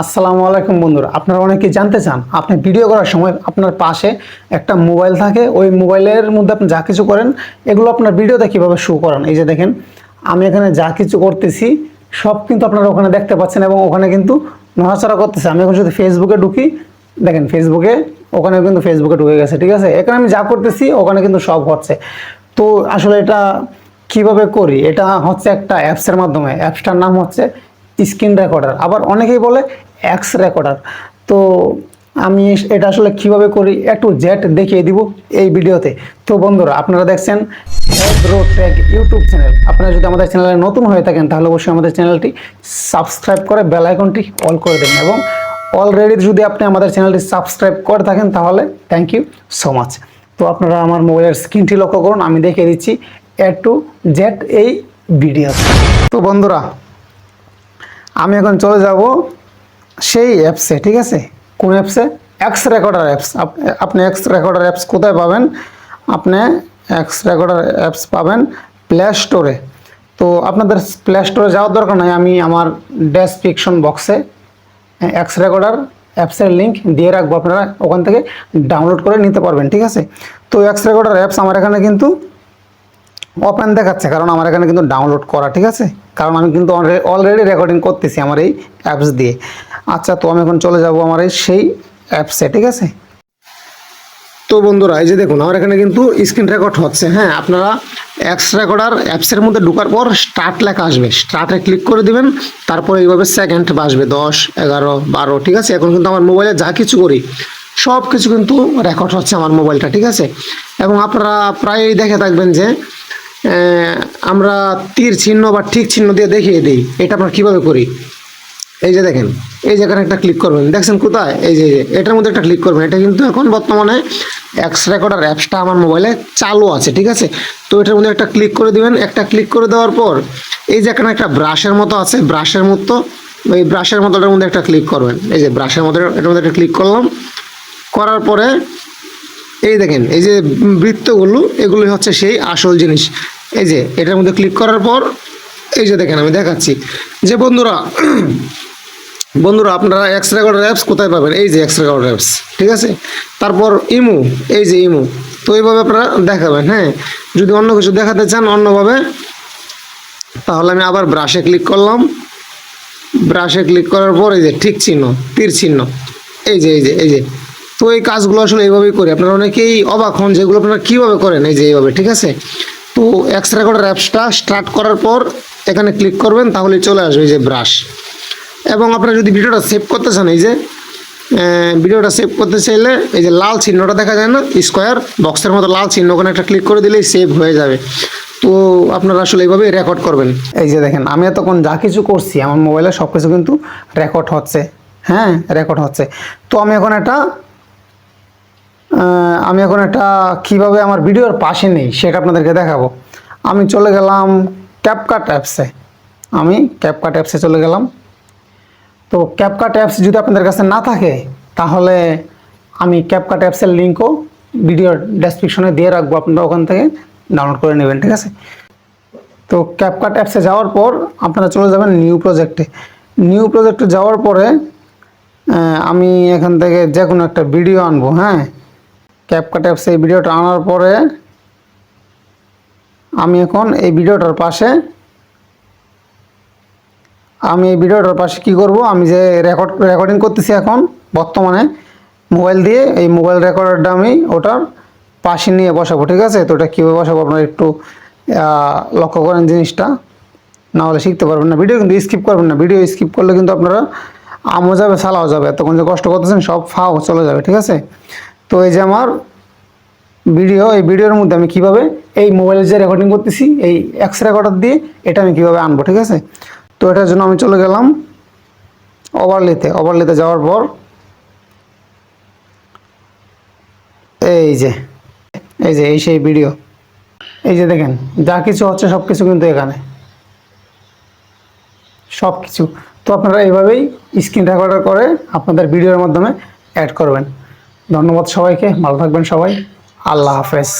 আসসালামু আলাইকুম বন্ধুরা, আপনারা অনেকেই জানতে চান আপনি ভিডিও করার সময় আপনার পাশে একটা মোবাইল থাকে, ওই মোবাইলের মধ্যে আপনি যা কিছু করেন এগুলো আপনার ভিডিওতে কীভাবে শো করান। এই যে দেখেন, আমি এখানে যা কিছু করতেছি সব কিন্তু আপনারা ওখানে দেখতে পাচ্ছেন এবং ওখানে কিন্তু নড়াচড়া করতেছে। আমি এখন যদি ফেসবুকে ঢুকি, দেখেন ফেসবুকে, ওখানে কিন্তু ফেসবুকে ঢুকে গেছে, ঠিক আছে। এখানে আমি যা করতেছি ওখানে কিন্তু সব হচ্ছে। তো আসলে এটা কিভাবে করি, এটা হচ্ছে একটা অ্যাপসের মাধ্যমে। অ্যাপসটার নাম হচ্ছে স্ক্রিন রেকর্ডার, আবার অনেকেই বলে এক্স রেকর্ডার। তো আমি এটা আসলে কিভাবে করি একটু জেড দেখিয়ে দিব এই ভিডিওতে। তো বন্ধুরা, আপনারা দেখছেন এগ্রো টেক ইউটিউব চ্যানেল। আপনারা যদি আমাদের চ্যানেলে নতুন হয়ে থাকেন তাহলে অবশ্যই আমাদের চ্যানেলটি সাবস্ক্রাইব করে বেল আইকনটি অল করে দেবেন, এবং অলরেডি যদি আপনি আমাদের চ্যানেলটি সাবস্ক্রাইব করে থাকেন তাহলে থ্যাংক ইউ সো মাচ। তো আপনারা আমার মোবাইলের স্ক্রিনটি লক্ষ্য করুন, আমি দেখিয়ে দিচ্ছি এ টু জেড এই ভিডিও। তো বন্ধুরা, আমি এখন চলে যাব সেই অ্যাপসে, ঠিক আছে। কোন অ্যাপসে? X recorder apps. আপনি এক্স রেকর্ডার অ্যাপস কোথায় পাবেন? আপনি এক্স রেকর্ডার অ্যাপস পাবেন প্লে স্টোরে। তো আপনাদের প্লে স্টোরে যাওয়ার দরকার নাই, আমি আমার ডেসক্রিপশন বক্সে এক্স রেকর্ডার অ্যাপসের লিঙ্ক দিয়ে রাখবো, আপনারা ওখান থেকে ডাউনলোড করে নিতে পারবেন, ঠিক আছে। তো এক্স রেকর্ডার অ্যাপস আমার এখানে কিন্তু ওপেন দেখাচ্ছে, কারণ আমার এখানে কিন্তু ডাউনলোড করা, ঠিক আছে। কারণ আমি কিন্তু অলরেডি রেকর্ডিং করতেছি আমার এই অ্যাপস দিয়ে। আচ্ছা, তো আমি এখন চলে যাব আমার এই সেই অ্যাপসে, ঠিক আছে। তো বন্ধুরা, এই যে দেখুন আমার এখানে কিন্তু স্ক্রিন রেকর্ড হচ্ছে। হ্যাঁ, আপনারা এক্স রেকর্ডার অ্যাপসের মধ্যে ঢোকার পর স্টার্ট লেখা আসবে, স্টার্টে ক্লিক করে দিবেন। তারপর এইভাবে সেকেন্ড বাসবে 10, 11, 12, ঠিক আছে। এখন কিন্তু আমার মোবাইলে যা কিছু করি সব কিছু কিন্তু রেকর্ড হচ্ছে আমার মোবাইলটা, ঠিক আছে। এবং আপনারা প্রায়ই দেখে থাকবেন যে আমরা তীর চিহ্ন বা ঠিক চিহ্ন দিয়ে দেখিয়ে দিই। এটা আমরা কীভাবে করি? এই যে দেখেন, এই যেখানে একটা ক্লিক করবেন, দেখছেন কোথায়? এই যে এটার মধ্যে একটা ক্লিক করবেন। এটা কিন্তু এখন বর্তমানে এক্স রেকর্ডার অ্যাপসটা আমার মোবাইলে চালু আছে, ঠিক আছে। তো এটার মধ্যে একটা ক্লিক করে দিবেন। একটা ক্লিক করে দেওয়ার পর এই যে এখানে একটা ব্রাশের মতো আছে, ব্রাশের মতো, ওই ব্রাশের মতোটার মধ্যে একটা ক্লিক করবেন। এই যে ব্রাশের মতো, এটার মধ্যে একটা ক্লিক করলাম। করার পরে এই দেখেন, এই যে বৃত্তগুলো, এগুলোই হচ্ছে সেই আসল জিনিস। এই যে এটার মধ্যে ক্লিক করার পর এই যে দেখেন, আমি দেখাচ্ছি যে বন্ধুরা আপনারা এক্স রেকর্ডার অ্যাপস কোথায় পাবেন? এই যে এক্স রেকর্ডার অ্যাপস, ঠিক আছে। তারপর ইমো, এই যে ইমো। তো এইভাবে আপনারা দেখাবেন। হ্যাঁ, যদি অন্য কিছু দেখাতে চান অন্যভাবে, তাহলে আমি আবার ব্রাশে ক্লিক করলাম। ব্রাশে ক্লিক করার পর এই যে ঠিক চিহ্ন, তীর চিহ্ন, এই যে এই যে এই যে। তো এই কাজগুলো আসলে এইভাবেই করি। আপনারা অনেকেই অবাক হন যেগুলো আপনারা কীভাবে করেন, এই যে এইভাবে, ঠিক আছে। তো এক্স রেকর্ডার অ্যাপসটা স্টার্ট করার পর এখানে ক্লিক করবেন, তাহলে চলে আসবে এই যে ব্রাশ। এবং আপনারা যদি ভিডিওটা সেভ করতে চান, এই যে ভিডিওটা সেভ করতে চাইলে এই যে লাল চিহ্নটা দেখা যায় না, স্কোয়ার বক্সের মতো লাল চিহ্ন, ওখানে একটা ক্লিক করে দিলেই সেভ হয়ে যাবে। তো আপনারা আসলে এইভাবেই রেকর্ড করবেন। এই যে দেখেন, আমি এতক্ষণ যা কিছু করছি আমার মোবাইলে সব কিছু কিন্তু রেকর্ড হচ্ছে। হ্যাঁ, রেকর্ড হচ্ছে। তো আমি এখন এটা কীভাবে আমার ভিডিওর পাশে নেই সেটা আপনাদেরকে দেখাবো। আমি চলে গেলাম ক্যাপকাট অ্যাপসে। আমি ক্যাপকাট অ্যাপসে চলে গেলাম। তো ক্যাপকাট অ্যাপস যদি আপনাদের কাছে না থাকে তাহলে আমি ক্যাপকাট অ্যাপসের লিঙ্কও ভিডিওর ডেসক্রিপশনে দিয়ে রাখবো, আপনারা ওখান থেকে ডাউনলোড করে নেবেন, ঠিক আছে। তো ক্যাপকাট অ্যাপসে যাওয়ার পর আপনারা চলে যাবেন নিউ প্রজেক্টে। নিউ প্রজেক্টে যাওয়ার পরে আমি এখান থেকে যে কোনো একটা ভিডিও আনবো। হ্যাঁ, ক্যাপকাট অ্যাপসে এই ভিডিওটা আনার পরে আমি এখন এই ভিডিওটার পাশে কি করব? আমি যে রেকর্ডিং করতেছি এখন বর্তমানে মোবাইল দিয়ে, এই মোবাইল রেকর্ডারটা আমি ওটার পাশে নিয়ে বসাবো, ঠিক আছে। তো ওটা কীভাবে বসাবো আপনারা একটু লক্ষ্য করেন জিনিসটা, না হলে শিখতে পারবেন না। ভিডিও কিন্তু স্কিপ করবেন না, ভিডিও স্কিপ করলে কিন্তু আপনারা আমও যাবে সালাও যাবে, এতক্ষণ যে কষ্ট করতেছেন সব ফাও চলে যাবে, ঠিক আছে। তো এই যে আমার ভিডিও, এই ভিডিওর মধ্যে আমি কীভাবে এই মোবাইলে যে রেকর্ডিং করতেছি এই এক্স রেকর্ডার দিয়ে এটা আমি কীভাবে আনবো, ঠিক আছে। তো এটার জন্য আমি চলে গেলাম ওভারলেতে যাওয়ার পর এই যে এই সেই ভিডিও, এই যে দেখেন যা কিছু হচ্ছে সব কিছু কিন্তু এখানে সব কিছু। তো আপনারা এইভাবেই স্ক্রিন রেকর্ডার করে আপনাদের ভিডিওর মাধ্যমে অ্যাড করবেন। ধন্যবাদ সবাইকে, ভালো থাকবেন সবাই, আল্লাহ হাফেজ।